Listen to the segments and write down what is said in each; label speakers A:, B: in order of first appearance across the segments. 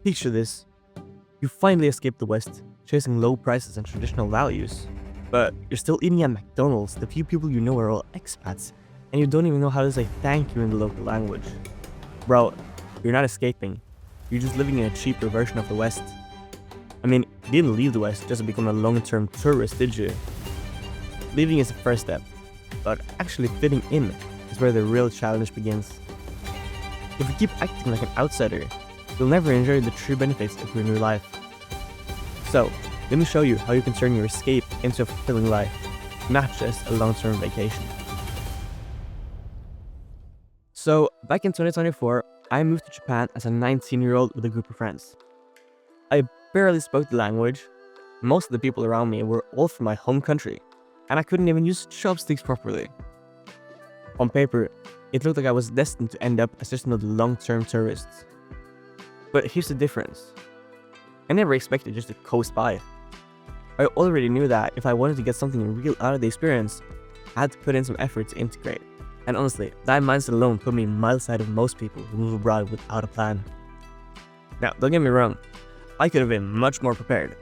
A: Picture this. You finally escaped the West, chasing low prices and traditional values. But you're still eating at McDonald's, the few people you know are all expats, and you don't even know how to say thank you in the local language. Bro, you're not escaping. You're just living in a cheaper version of the West. I mean, you didn't leave the West just to become a long-term tourist, did you? Leaving is the first step, but actually fitting in is where the real challenge begins. If you keep acting like an outsider, you'll never enjoy the true benefits of your new life. So, let me show you how you can turn your escape into a fulfilling life, not just a long-term vacation. So, back in 2024, I moved to Japan as a 19-year-old with a group of friends. I barely spoke the language, most of the people around me were all from my home country, and I couldn't even use chopsticks properly. On paper, it looked like I was destined to end up as just another long-term tourist. But here's the difference. I never expected just to coast by. I already knew that if I wanted to get something real out of the experience, I had to put in some effort to integrate. And honestly, that mindset alone put me miles ahead of most people who move abroad without a plan. Now, don't get me wrong, I could have been much more prepared.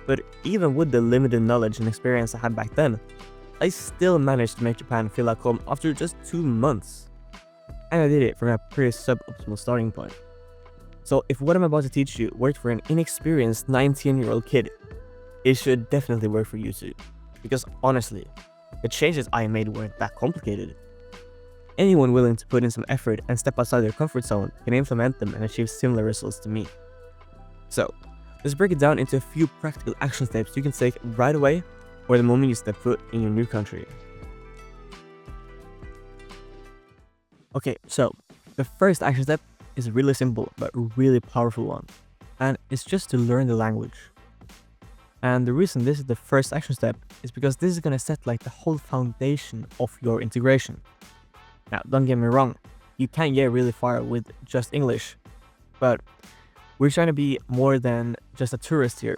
A: But even with the limited knowledge and experience I had back then, I still managed to make Japan feel like home after just 2 months. And I did it from a pretty suboptimal starting point. So if what I'm about to teach you worked for an inexperienced 19-year-old kid, it should definitely work for you too. Because honestly, the changes I made weren't that complicated. Anyone willing to put in some effort and step outside their comfort zone can implement them and achieve similar results to me. So, let's break it down into a few practical action steps you can take right away or the moment you step foot in your new country. Okay, so the first action step is a really simple but really powerful one, and it's just to learn the language. And the reason this is the first action step is because this is gonna set like the whole foundation of your integration. Now, don't get me wrong, you can get really far with just English, but we're trying to be more than just a tourist here.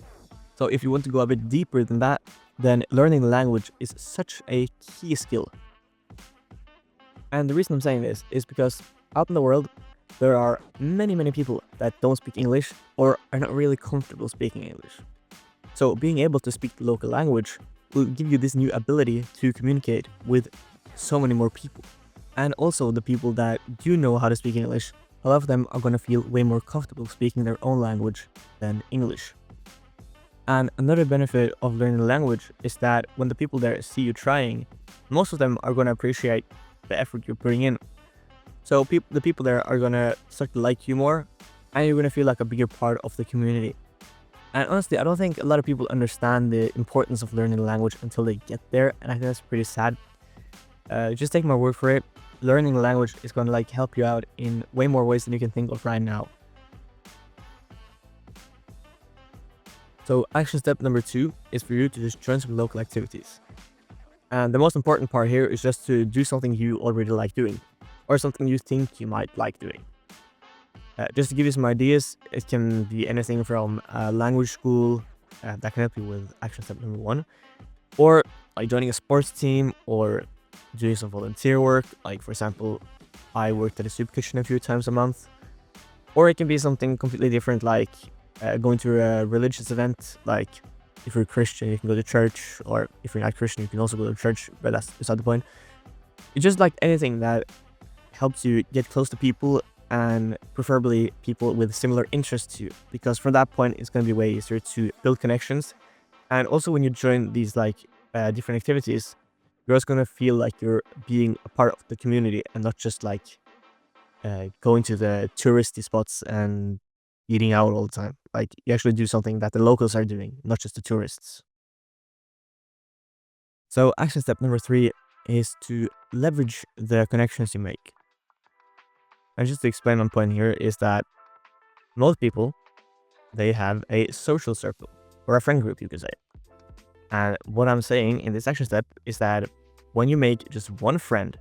A: So if you want to go a bit deeper than that, then learning the language is such a key skill. And the reason I'm saying this is because out in the world, there are many people that don't speak English or are not really comfortable speaking English. So being able to speak the local language will give you this new ability to communicate with so many more people. And also the people that do know how to speak English, a lot of them are going to feel way more comfortable speaking their own language than English. And another benefit of learning the language is that when the people there see you trying, most of them are going to appreciate the effort you're putting in. So the people there are going to start to like you more, and you're going to feel like a bigger part of the community. And honestly, I don't think a lot of people understand the importance of learning the language until they get there, and I think that's pretty sad. Just take my word for it. Learning the language is going to like help you out in way more ways than you can think of right now. So action step number 2 is for you to just join some local activities. And the most important part here is just to do something you already like doing, or something you think you might like doing. Just to give you some ideas, it can be anything from a language school that can help you with action step number 1, or like joining a sports team, or doing some volunteer work. Like for example, I worked at a soup kitchen a few times a month. Or it can be something completely different, like going to a religious event. Like if you're a Christian, you can go to church, or if you're not Christian, you can also go to church, but that's beside the point. It's just like anything that helps you get close to people, and preferably people with similar interests to you, because from that point it's going to be way easier to build connections. And also when you join these like different activities, you're just going to feel like you're being a part of the community and not just like going to the touristy spots and eating out all the time. Like you actually do something that the locals are doing, not just the tourists. So action step number 3 is to leverage the connections you make. And just to explain one point here is that most people, they have a social circle, or a friend group, you could say. And what I'm saying in this action step is that when you make just one friend,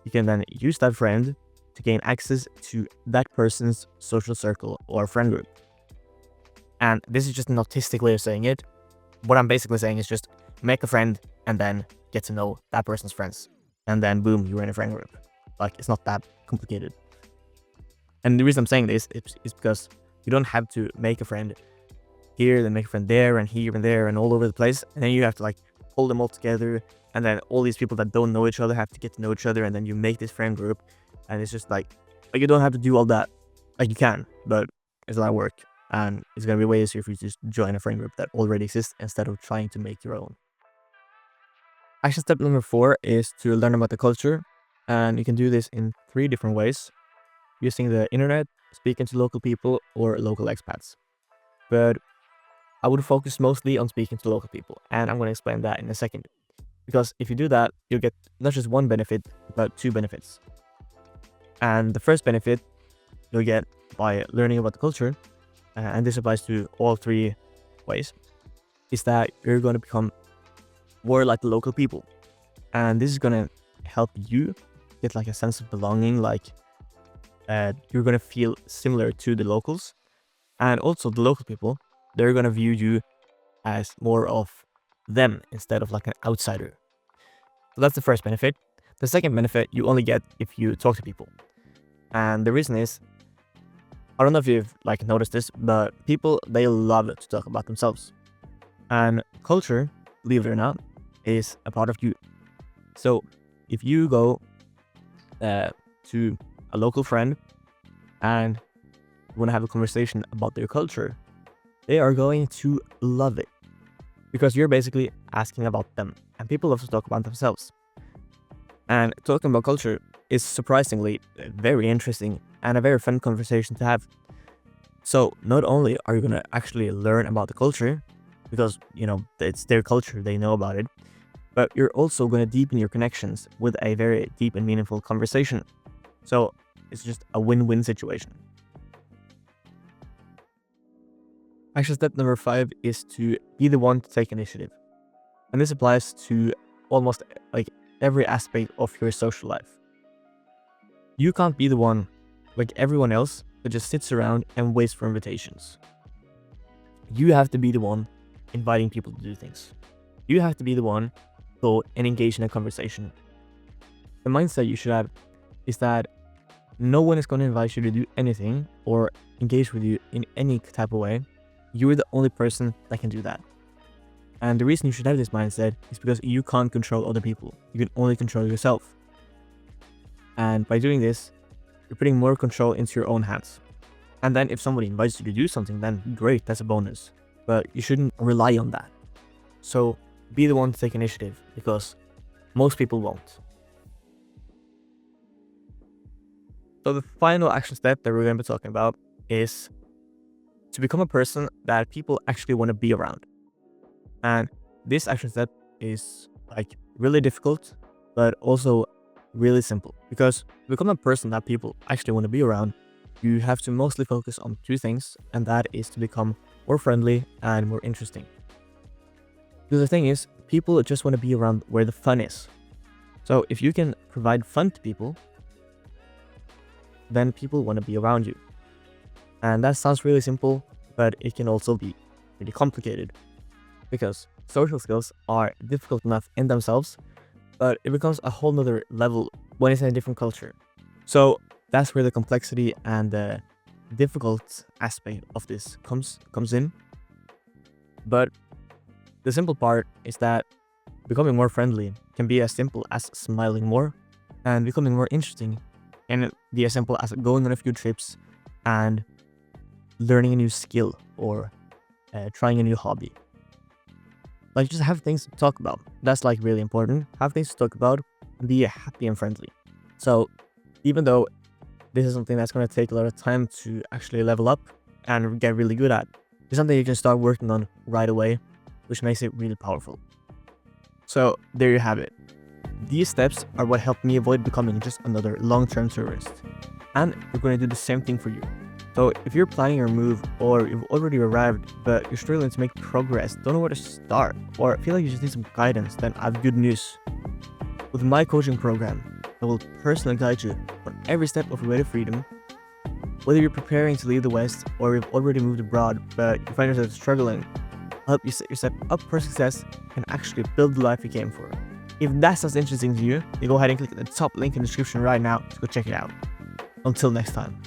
A: you can then use that friend to gain access to that person's social circle or friend group. And this is just an autistic way of saying it. What I'm basically saying is just make a friend and then get to know that person's friends. And then boom, you're in a friend group. Like, it's not that complicated. And the reason I'm saying this is because You don't have to make a friend here, then make a friend there, and here and there, and all over the place. And then you have to like pull them all together. And then all these people that don't know each other have to get to know each other. And then you make this friend group. And it's just like you don't have to do all that. Like you can, but it's a lot of work. And it's going to be way easier if you just join a friend group that already exists instead of trying to make your own. Action step number 4 is to learn about the culture. And you can do this in 3 different ways: using the internet, speaking to local people, or local expats. But I would focus mostly on speaking to local people, and I'm going to explain that in a second. Because if you do that, you'll get not just one benefit, but 2 benefits. And the first benefit you'll get by learning about the culture, and this applies to all 3 ways, is that you're going to become more like the local people. And this is going to help you get like a sense of belonging, like you're going to feel similar to the locals. And also the local people, they're going to view you as more of them instead of like an outsider. So that's the first benefit. The second benefit you only get if you talk to people. And the reason is, I don't know if you've like noticed this, but people, they love to talk about themselves. And culture, believe it or not, is a part of you. So if you go to a local friend and you want to have a conversation about their culture, they are going to love it, because you're basically asking about them, and people love to talk about themselves. And talking about culture is surprisingly very interesting and a very fun conversation to have. So not only are you going to actually learn about the culture, because it's their culture, they know about it, but you're also going to deepen your connections with a very deep and meaningful conversation. So it's just a win-win situation. Action step number 5 is to be the one to take initiative. And this applies to almost like every aspect of your social life. You can't be the one like everyone else that just sits around and waits for invitations. You have to be the one inviting people to do things. You have to be the one to go and engage in a conversation. The mindset you should have is that no one is going to invite you to do anything or engage with you in any type of way. You're the only person that can do that. And the reason you should have this mindset is because you can't control other people. You can only control yourself. And by doing this, you're putting more control into your own hands. And then if somebody invites you to do something, then great, that's a bonus. But you shouldn't rely on that. So be the one to take initiative, because most people won't. So the final action step that we're going to be talking about is to become a person that people actually want to be around. And this action step is like really difficult, but also really simple, because to become a person that people actually want to be around, you have to mostly focus on 2 things, and that is to become more friendly and more interesting. Because the thing is, people just want to be around where the fun is. So if you can provide fun to people, then people want to be around you. And that sounds really simple, but it can also be really complicated, because social skills are difficult enough in themselves, but it becomes a whole nother level when it's in a different culture. So that's where the complexity and the difficult aspect of this comes in. But the simple part is that becoming more friendly can be as simple as smiling more, and becoming more interesting can be as simple as going on a few trips and learning a new skill or trying a new hobby. Like, just have things to talk about. That's like really important. Have things to talk about and be happy and friendly. So even though this is something that's going to take a lot of time to actually level up and get really good at, it's something you can start working on right away, which makes it really powerful. So there you have it. These steps are what helped me avoid becoming just another long-term tourist. And we're going to do the same thing for you. So if you're planning your move, or you've already arrived but you're struggling to make progress, don't know where to start, or feel like you just need some guidance, then I have good news. With my coaching program, I will personally guide you on every step of your way to freedom. Whether you're preparing to leave the West or you've already moved abroad but you find yourself struggling, I'll help you set yourself up for success and actually build the life you came for. If that sounds interesting to you, then go ahead and click the top link in the description right now to go check it out. Until next time.